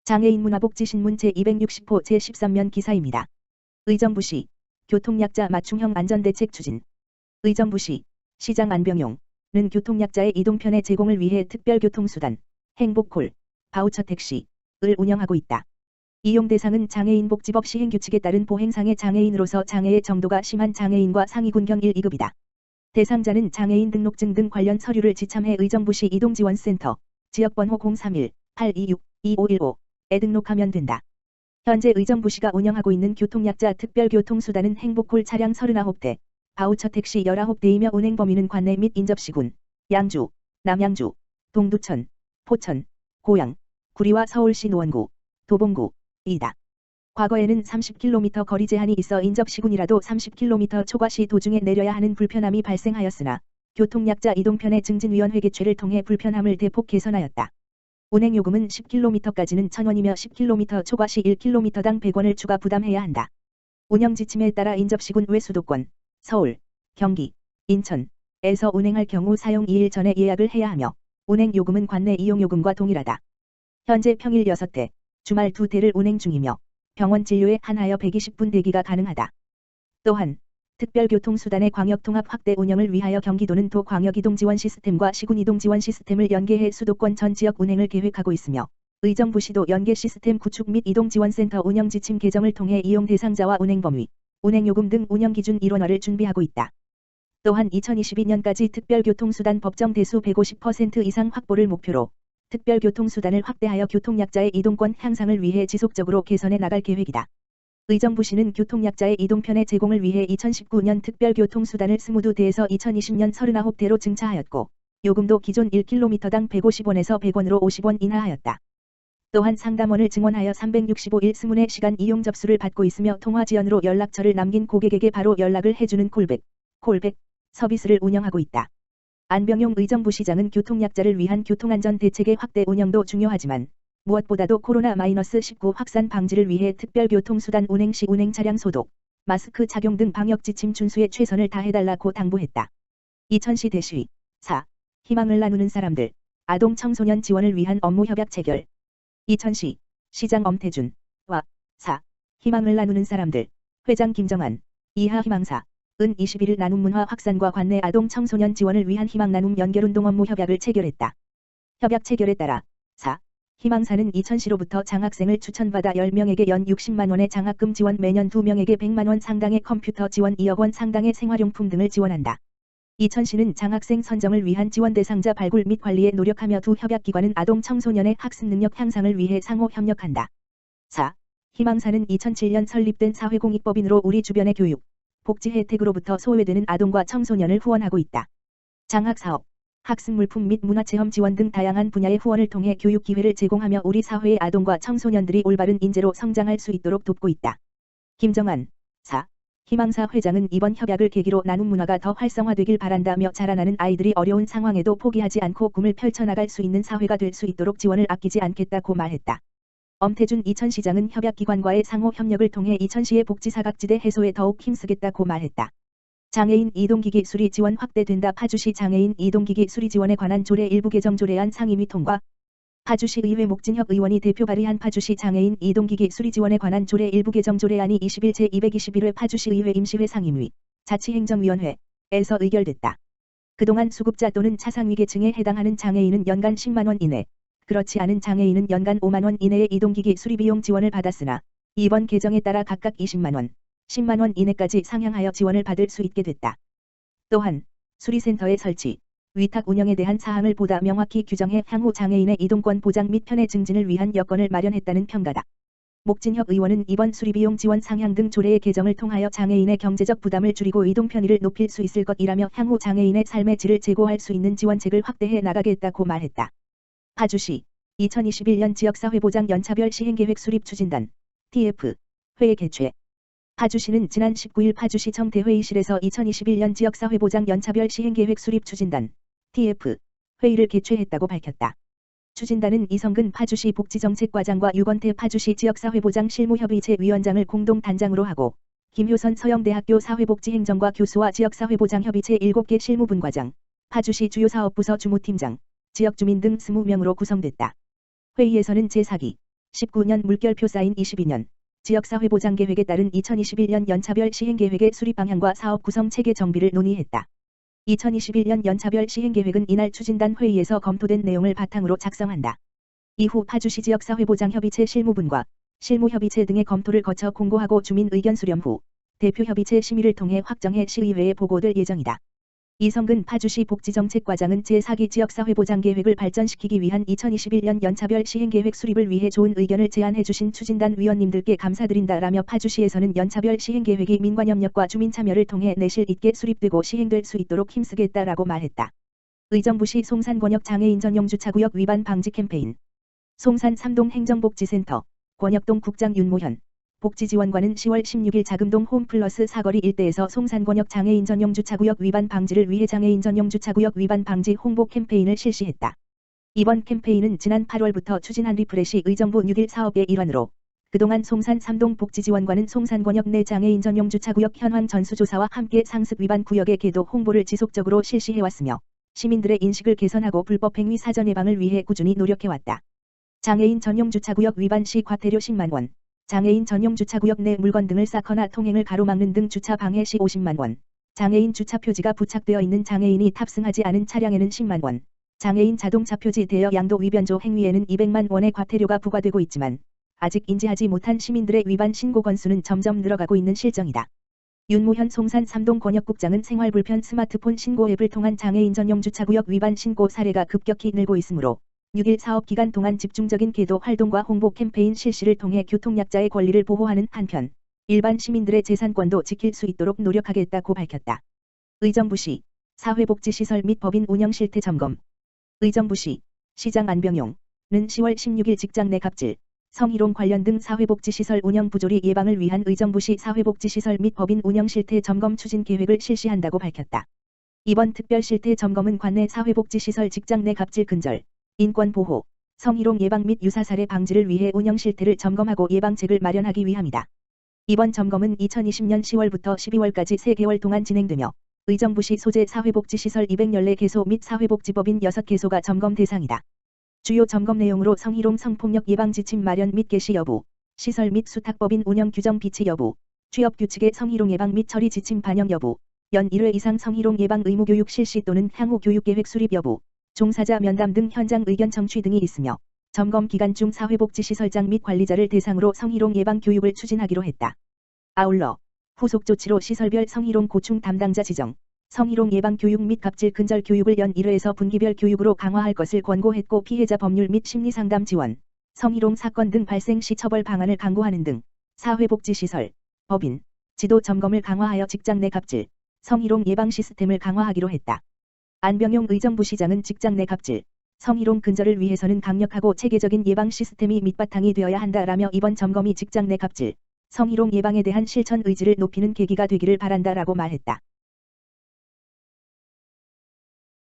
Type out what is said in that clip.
장애인 문화복지신문 제260호 제13면 기사입니다. 의정부시 교통약자 맞춤형 안전대책 추진. 의정부시 시장 안병용은 교통약자의 이동편의 제공을 위해 특별교통수단 행복콜, 바우처 택시를 운영하고 있다. 이용 대상은 장애인복지법 시행규칙에 따른 보행상의 장애인으로서 장애의 정도가 심한 장애인과 상위군경 1, 2급이다. 대상자는 장애인 등록증 등 관련 서류를 지참해 의정부시 이동지원센터 지역번호 031-826-2515에 등록하면 된다. 현재 의정부시가 운영하고 있는 교통약자 특별교통수단은 행복콜 차량 39대, 바우처 택시 19대이며 운행 범위는 관내 및 인접시군, 양주, 남양주, 동두천, 포천, 고양, 구리와 서울시 노원구, 도봉구이다. 과거에는 30km 거리 제한이 있어 인접시군이라도 30km 초과 시 도중에 내려야 하는 불편함이 발생하였으나 교통약자 이동편의 증진위원회 개최를 통해 불편함을 대폭 개선하였다. 운행요금은 10km까지는 1,000원이며 10km 초과 시 1km당 100원을 추가 부담해야 한다. 운영지침에 따라 인접시군 외 수도권, 서울, 경기, 인천에서 운행할 경우 사용 2일 전에 예약을 해야 하며 운행요금은 관내 이용요금과 동일하다. 현재 평일 6대, 주말 2대를 운행 중이며 병원 진료에 한하여 120분 대기가 가능하다. 또한 특별교통수단의 광역통합 확대 운영을 위하여 경기도는 도광역이동지원 시스템과 시군이동지원 시스템을 연계해 수도권 전 지역 운행을 계획하고 있으며 의정부시도 연계 시스템 구축 및 이동지원센터 운영지침 개정을 통해 이용 대상자와 운행범위, 운행요금 등 운영기준 일원화를 준비하고 있다. 또한 2022년까지 특별교통수단 법정 대수 150% 이상 확보를 목표로 특별교통수단을 확대하여 교통약자의 이동권 향상을 위해 지속적으로 개선해 나갈 계획이다. 의정부시는 교통약자의 이동편의 제공을 위해 2019년 특별교통수단을 22대에서 2020년 39대로 증차하였고 요금도 기존 1km당 150원에서 100원으로 50원 인하하였다. 또한 상담원을 증원하여 365일 20의 이용 접수를 받고 있으며 통화지연으로 연락처를 남긴 고객에게 바로 연락을 해주는 콜백 서비스를 운영하고 있다. 안병용 의정부시장은 교통약자를 위한 교통안전 대책의 확대 운영도 중요하지만 무엇보다도 코로나-19 확산 방지를 위해 특별교통수단 운행 시 운행 차량 소독, 마스크 착용 등 방역지침 준수에 최선을 다해달라고 당부했다. 이천시 대시 4. 희망을 나누는 사람들, 아동 청소년 지원을 위한 업무 협약 체결. 이천시 시장 엄태준와 4. 희망을 나누는 사람들, 회장 김정한, 이하 희망사 은 21일 나눔 문화 확산과 관내 아동 청소년 지원을 위한 희망 나눔 연결운동 업무 협약을 체결했다. 협약 체결에 따라 4. 희망사는 이천시로부터 장학생을 추천받아 10명에게 연 60만원의 장학금 지원, 매년 2명에게 100만원 상당의 컴퓨터 지원, 2억 원 상당의 생활용품 등을 지원한다. 이천시는 장학생 선정을 위한 지원 대상자 발굴 및 관리에 노력하며 두 협약기관은 아동 청소년의 학습 능력 향상을 위해 상호 협력한다. 4. 희망사는 2007년 설립된 사회공익법인으로 우리 주변의 교육, 복지 혜택으로부터 소외되는 아동과 청소년을 후원하고 있다. 장학사업, 학습물품 및 문화체험 지원 등 다양한 분야의 후원을 통해 교육 기회를 제공하며 우리 사회의 아동과 청소년들이 올바른 인재로 성장할 수 있도록 돕고 있다. 김정한 4. 희망사 회장은 이번 협약을 계기로 나눔 문화가 더 활성화되길 바란다며 자라나는 아이들이 어려운 상황에도 포기하지 않고 꿈을 펼쳐나갈 수 있는 사회가 될 수 있도록 지원을 아끼지 않겠다고 말했다. 엄태준 이천시장은 협약기관과의 상호 협력을 통해 이천시의 복지 사각지대 해소에 더욱 힘쓰겠다고 말했다. 장애인 이동기기 수리 지원 확대된다. 파주시 장애인 이동기기 수리 지원에 관한 조례 일부 개정 조례안 상임위 통과. 파주시 의회 목진혁 의원이 대표 발의한 파주시 장애인 이동기기 수리 지원에 관한 조례 일부 개정 조례안이 20일 제221회 파주시 의회 임시회 상임위 자치행정위원회에서 의결됐다. 그동안 수급자 또는 차상위계층에 해당하는 장애인은 연간 10만원 이내, 그렇지 않은 장애인은 연간 5만원 이내의 이동기기 수리 비용 지원을 받았으나 이번 개정에 따라 각각 20만원, 10만원 이내까지 상향하여 지원을 받을 수 있게 됐다. 또한 수리센터의 설치, 위탁 운영에 대한 사항을 보다 명확히 규정해 향후 장애인의 이동권 보장 및 편의 증진을 위한 여건을 마련했다는 평가다. 목진혁 의원은 이번 수리비용 지원 상향 등 조례의 개정을 통하여 장애인의 경제적 부담을 줄이고 이동 편의를 높일 수 있을 것이라며 향후 장애인의 삶의 질을 제고할 수 있는 지원책을 확대해 나가겠다고 말했다. 파주시 2021년 지역사회보장 연차별 시행계획 수립 추진단 TF 회의 개최. 파주시는 지난 19일 파주시청 대회의실에서 2021년 지역사회보장 연차별 시행계획 수립 추진단 TF 회의를 개최했다고 밝혔다. 추진단은 이성근 파주시 복지정책과장과 유건태 파주시 지역사회보장 실무협의체 위원장을 공동 단장으로 하고 김효선 서영대학교 사회복지행정과 교수와 지역사회보장협의체 7개 실무분과장, 파주시 주요사업부서 주무팀장, 지역주민 등 20명으로 구성됐다. 회의에서는 제4기 19년 물결표 사인 22년 지역사회보장계획에 따른 2021년 연차별 시행계획의 수립 방향과 사업 구성 체계 정비를 논의했다. 2021년 연차별 시행계획은 이날 추진단 회의에서 검토된 내용을 바탕으로 작성한다. 이후 파주시 지역사회보장협의체 실무분과 실무협의체 등의 검토를 거쳐 공고하고 주민 의견 수렴 후 대표협의체 심의를 통해 확정해 시의회에 보고될 예정이다. 이성근 파주시 복지정책과장은 제4기 지역사회보장계획을 발전시키기 위한 2021년 연차별 시행계획 수립을 위해 좋은 의견을 제안해 주신 추진단 위원님들께 감사드린다라며 파주시에서는 연차별 시행계획이 민관 협력과 주민 참여를 통해 내실 있게 수립되고 시행될 수 있도록 힘쓰겠다라고 말했다. 의정부시 송산권역 장애인 전용 주차구역 위반 방지 캠페인. 송산 3동 행정복지센터 권역동 국장 윤모현 복지지원관은 10월 16일 자금동 홈플러스 사거리 일대에서 송산권역 장애인 전용 주차구역 위반 방지를 위해 장애인 전용 주차구역 위반 방지 홍보 캠페인을 실시했다. 이번 캠페인은 지난 8월부터 추진한 리프레시 의정부 6일 사업의 일환으로 그동안 송산 3동 복지지원관은 송산권역 내 장애인 전용 주차구역 현황 전수조사와 함께 상습 위반 구역의 계도 홍보를 지속적으로 실시해왔으며 시민들의 인식을 개선하고 불법행위 사전 예방을 위해 꾸준히 노력해왔다. 장애인 전용 주차구역 위반 시 과태료 10만 원, 장애인 전용 주차구역 내 물건 등을 쌓거나 통행을 가로막는 등 주차 방해 시 50만 원, 장애인 주차 표지가 부착되어 있는 장애인이 탑승하지 않은 차량에는 10만 원, 장애인 자동차 표지 대여 양도 위변조 행위에는 200만 원의 과태료가 부과되고 있지만 아직 인지하지 못한 시민들의 위반 신고 건수는 점점 늘어가고 있는 실정이다. 윤모현 송산 3동 권역국장은 생활불편 스마트폰 신고 앱을 통한 장애인 전용 주차구역 위반 신고 사례가 급격히 늘고 있으므로 6일 사업 기간 동안 집중적인 계도 활동과 홍보 캠페인 실시를 통해 교통약자의 권리를 보호하는 한편 일반 시민들의 재산권도 지킬 수 있도록 노력하겠다고 밝혔다. 의정부시 사회복지시설 및 법인 운영 실태 점검. 의정부시 시장 안병용은 10월 16일 직장 내 갑질, 성희롱 관련 등 사회복지시설 운영 부조리 예방을 위한 의정부시 사회복지시설 및 법인 운영 실태 점검 추진 계획을 실시한다고 밝혔다. 이번 특별 실태 점검은 관내 사회복지시설 직장 내 갑질 근절, 인권보호, 성희롱 예방 및 유사 사례 방지를 위해 운영 실태를 점검하고 예방책을 마련하기 위함이다. 이번 점검은 2020년 10월부터 12월까지 3개월 동안 진행되며 의정부시 소재 사회복지시설 214개소 및 사회복지법인 6개소가 점검 대상이다. 주요 점검 내용으로 성희롱 성폭력 예방 지침 마련 및 개시 여부, 시설 및 수탁법인 운영 규정 비치 여부, 취업 규칙의 성희롱 예방 및 처리 지침 반영 여부, 연 1회 이상 성희롱 예방 의무 교육 실시 또는 향후 교육 계획 수립 여부, 종사자 면담 등 현장 의견 청취 등이 있으며 점검 기간 중 사회복지시설장 및 관리자를 대상으로 성희롱 예방 교육을 추진하기로 했다. 아울러 후속 조치로 시설별 성희롱 고충 담당자 지정, 성희롱 예방 교육 및 갑질 근절 교육을 연 1회에서 분기별 교육으로 강화할 것을 권고했고 피해자 법률 및 심리상담 지원, 성희롱 사건 등 발생 시 처벌 방안을 강구하는 등 사회복지시설, 법인, 지도 점검을 강화하여 직장 내 갑질, 성희롱 예방 시스템을 강화하기로 했다. 안병용 의정부시장은 직장 내 갑질, 성희롱 근절을 위해서는 강력하고 체계적인 예방 시스템이 밑바탕이 되어야 한다라며 이번 점검이 직장 내 갑질, 성희롱 예방에 대한 실천 의지를 높이는 계기가 되기를 바란다라고 말했다.